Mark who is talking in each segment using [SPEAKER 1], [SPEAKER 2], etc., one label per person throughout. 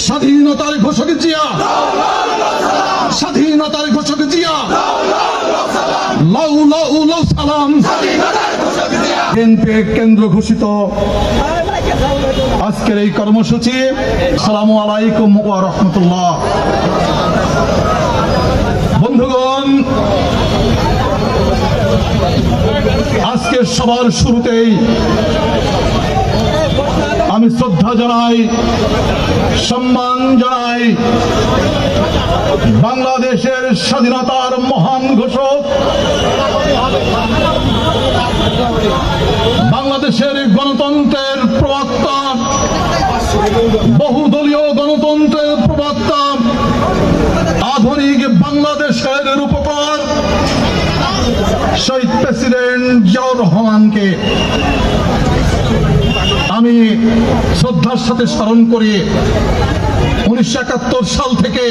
[SPEAKER 1] স্বাধীনতার ঘোষক জিয়া, স্বাধীনতার ঘোষক জিয়া, লাউ লাউ লাউ সালাম। বিএনপি কেন্দ্র ঘোষিত আজকের এই কর্মসূচি। আসসালামু আলাইকুম ওয়া রাহমাতুল্লাহ। বন্ধুগণ, আজকে সবার শুরুতেই আমি শ্রদ্ধা জানাই, সম্মান জানাই বাংলাদেশের স্বাধীনতার মহান ঘোষক, বাংলাদেশের গণতন্ত্রের প্রবক্তা, বহুদলীয় গণতন্ত্রের প্রবক্তা, আধুনিক বাংলাদেশের রূপকার শহীদ প্রেসিডেন্ট জিয়াউর রহমানকে আমি শ্রদ্ধার সাথে স্মরণ করি। 1971 সাল থেকে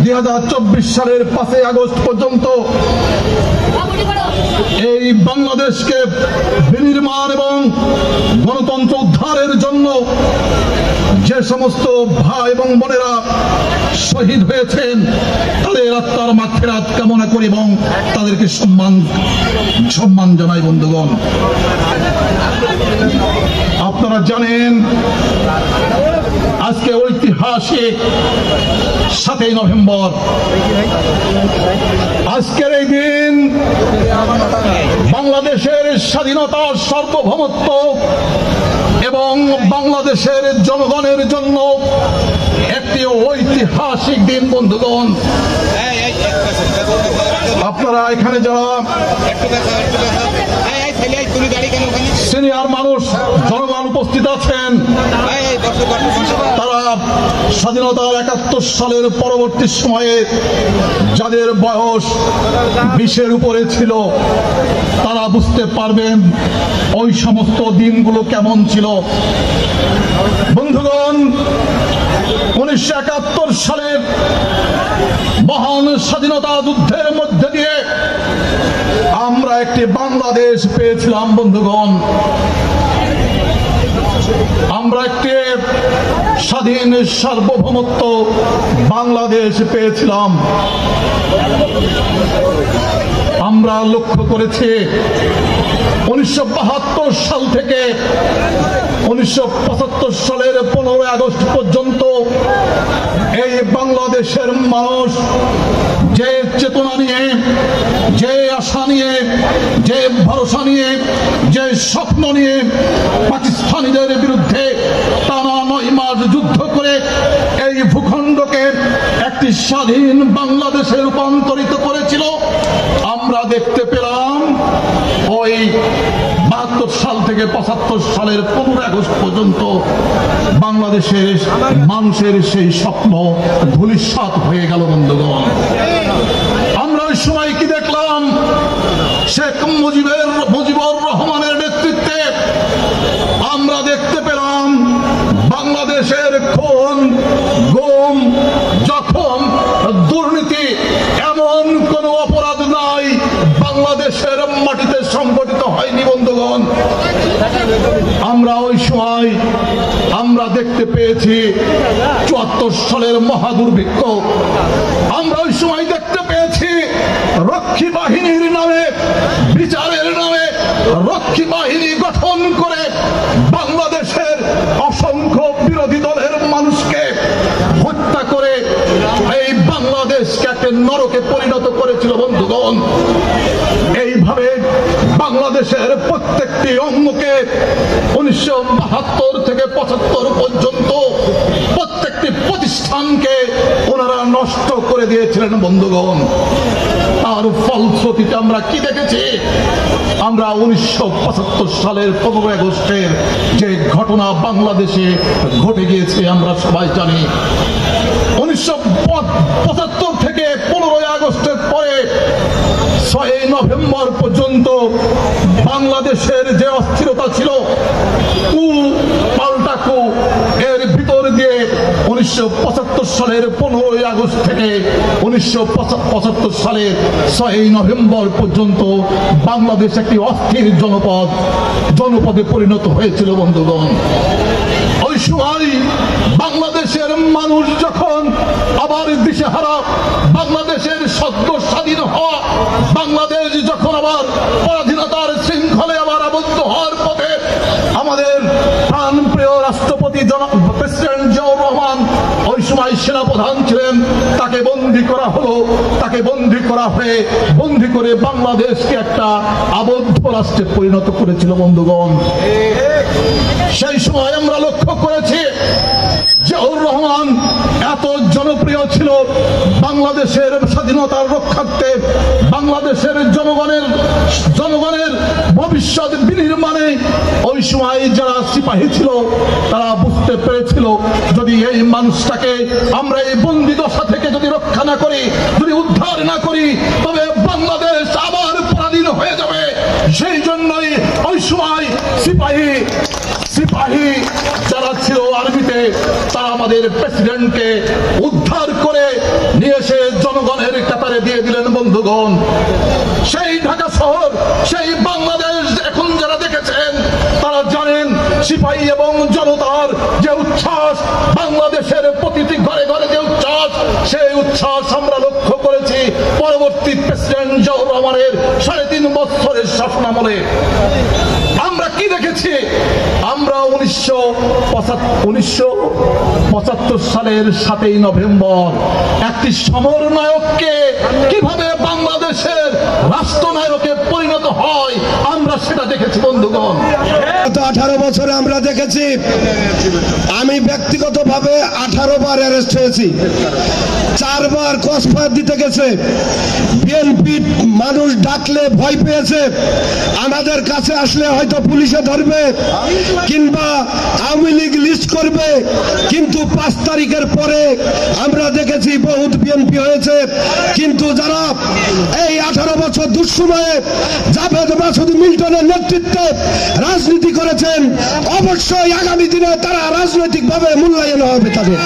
[SPEAKER 1] 2024 সালের 5 আগস্ট পর্যন্ত এই বাংলাদেশকে বিনির্মাণ এবং গণতন্ত্র উদ্ধারের জন্য যে সমস্ত ভাই এবং বোনেরা শহীদ হয়েছেন, তাদের আত্মার মাগফিরাত কামনা করি এবং তাদেরকে সম্মান জানাই। বন্ধুগণ, আপনারা জানেন আজকে ঐতিহাসিক 7 নভেম্বর। আজকের এই দিন বাংলাদেশের স্বাধীনতার সার্বভৌমত্ব এবং বাংলাদেশের জনগণের জন্য একটি ঐতিহাসিক দিন। বন্ধুগণ, আপনারা এখানে যারা সিনিয়র মানুষ, জনগণ উপস্থিত আছেন, তারা স্বাধীনতার 71 সালের পরবর্তী সময়ে যাদের বয়স 20-এর উপরে ছিল, তারা বুঝতে পারবেন ওই সমস্ত দিনগুলো কেমন ছিল। বন্ধুগণ, 1971 সালের মহান স্বাধীনতা যুদ্ধের মধ্যে দিয়ে আমরা একটি বাংলাদেশ পেয়েছিলাম। বন্ধুগণ, আমরা একটি স্বাধীন সার্বভৌমত্ব বাংলাদেশ পেয়েছিলাম। আমরা লক্ষ্য করেছি 1972 সাল থেকে 1975 সালের 15 আগস্ট পর্যন্ত এই বাংলাদেশের মানুষ যে চেতনা নিয়ে, যে আশা নিয়ে, যে ভরসা নিয়ে, যে স্বপ্ন নিয়ে পাকিস্তানিদের বিরুদ্ধে টানা 9 মাস যুদ্ধ করে এই ভূখণ্ডকে একটি স্বাধীন বাংলাদেশে রূপান্তরিত করেছিল, আমরা দেখতে পেলাম ওই 72 সাল থেকে 75 সালের 15 আগস্ট পর্যন্ত বাংলাদেশের মানুষের সেই স্বপ্ন ধূলিসাৎ হয়ে গেল। বন্ধুগণ, আমরা ওই সময় কি দেখলাম? শেখ মুজিবুর রহমানের নেতৃত্বে আমরা দেখতে পেলাম বাংলাদেশের খুন, গুম, জখম, দুর্নীতি, এমন কোন অপরাধ নাই বাংলাদেশের মাটিতে সংগঠিত হয়নি। বন্ধুগণ, আমরা ওই সময় আমরা দেখতে পেয়েছি 74 সালের মহাদুর্ভিক্ষ। আমরা ওই সময় দেখতে পেয়েছি রক্ষী বাহিনীর নামে, বিচারের নামে রক্ষী বাহিনী গঠন করে বাংলাদেশের অসংখ্য বিরোধী দলের মানুষকে হত্যা করে এই বাংলাদেশকে একটা নরকে পরিণত করেছিল। বন্ধুগণ, এইভাবে বাংলাদেশের প্রত্যেকটি অঙ্গকে 1972 থেকে 75 পর্যন্ত প্রত্যেকটি প্রতিষ্ঠানকে ওনারা নষ্ট করে দিয়েছিলেন। বন্ধুগণ, তার ফলশ্রুতিতে আমরা কি দেখেছি? আমরা 1975 সালের 15 আগস্টের যে ঘটনা বাংলাদেশে ঘটে গিয়েছে আমরা সবাই জানি। 1975 থেকে 15 আগস্টের পরে 6 নভেম্বর পর্যন্ত বাংলাদেশের যে অস্থিরতা ছিল, পাল্টা কু, এর ভিতর দিয়ে 1975 সালের 15 আগস্ট থেকে 1975 সালের 6 নভেম্বর পর্যন্ত বাংলাদেশ একটি অস্থির জনপদে পরিণত হয়েছিল। বন্ধুগণ, ওই সময় বাংলাদেশের মানুষ যখন আবার দিশেহারা, বাংলাদেশের সদ্য স্বাধীন হওয়া বাংলাদেশ যখন আবার পরাধীনতার শৃঙ্খলে আবার আবদ্ধ হওয়ার পথে, আমাদের প্রাণপ্রিয় রাষ্ট্রপতি প্রেসিডেন্ট জিয়াউর রহমান ওই সময় সেনাপ্রধান ছিলেন, তাকে বন্দী করা হলো। তাকে বন্দী করা হয়ে বন্দী করে বাংলাদেশকে একটা আবদ্ধ রাষ্ট্রে পরিণত করেছিল বন্ধুগণ। সেই সময় আমরা লক্ষ্য করেছি জিয়াউর রহমান এত জনপ্রিয় ছিল বাংলাদেশের স্বাধীনতার রক্ষার্থে, বাংলাদেশের জনগণের ভবিষ্যৎ বিনির্মাণে। ওই সময় যারা সিপাহী ছিল তারা বুঝতে পেরেছিল, যদি এই মানুষটাকে আমরা এই বন্দী দশা থেকে যদি রক্ষা না করি, যদি উদ্ধার না করি, তবে বাংলাদেশ আবার পরাধীন হয়ে যাবে। সেই জন্যই ওই সময় সিপাহী যারা ছিল আর্মিতে, তারা আমাদের প্রেসিডেন্টকে উদ্ধার করে নিয়ে এসে জনগণের কাতারে দিয়ে দিলেন বন্ধুগণ। সেই ঢাকা শহর, সেই বাংলাদেশ এখন যারা দেখেছেন তারা জানেন সিপাহী এবং জনতার যে উচ্ছ্বাস, বাংলাদেশের প্রতিটি ঘরে ঘরে যে উচ্ছ্বাস, সেই উচ্ছ্বাস আমরা লক্ষ্য করেছি পরবর্তী প্রেসিডেন্ট জিয়াউর রহমানের 3.5 বছরের শাসনামলে। আমরা কি দেখেছি? আমরা 1975 সালের 7ই নভেম্বর একটি সমরনায়ককে কিভাবে বাংলাদেশের রাষ্ট্রনায়কে পরিণত হয় আমরা সেটা দেখেছি বন্ধুগণ।
[SPEAKER 2] গত 18 বছরে আমরা দেখেছি, আমি ব্যক্তিগতভাবে 18 বার অ্যারেস্ট হয়েছি, 4 বার ক্রসফায়ার দিতে গেছে। বিএনপি মানুষ ডাকলে ভয় পেয়েছে, আমাদের কাছে আসলে হয়তো পুলিশে ধরবে কিংবা আওয়ামী লীগ লিস্ট করবে, কিন্তু 5 তারিখের পরে আমরা দেখেছি বহুত বিএনপি হয়েছে। কিন্তু যারা এই 18 বছর দুঃসময়ে জাভেদ মাসুদ মিল্টনের নেতৃত্বে রাজনীতি করেছেন, অবশ্যই আগামী দিনে তারা রাজনৈতিকভাবে মূল্যায়ন হবে তাদের।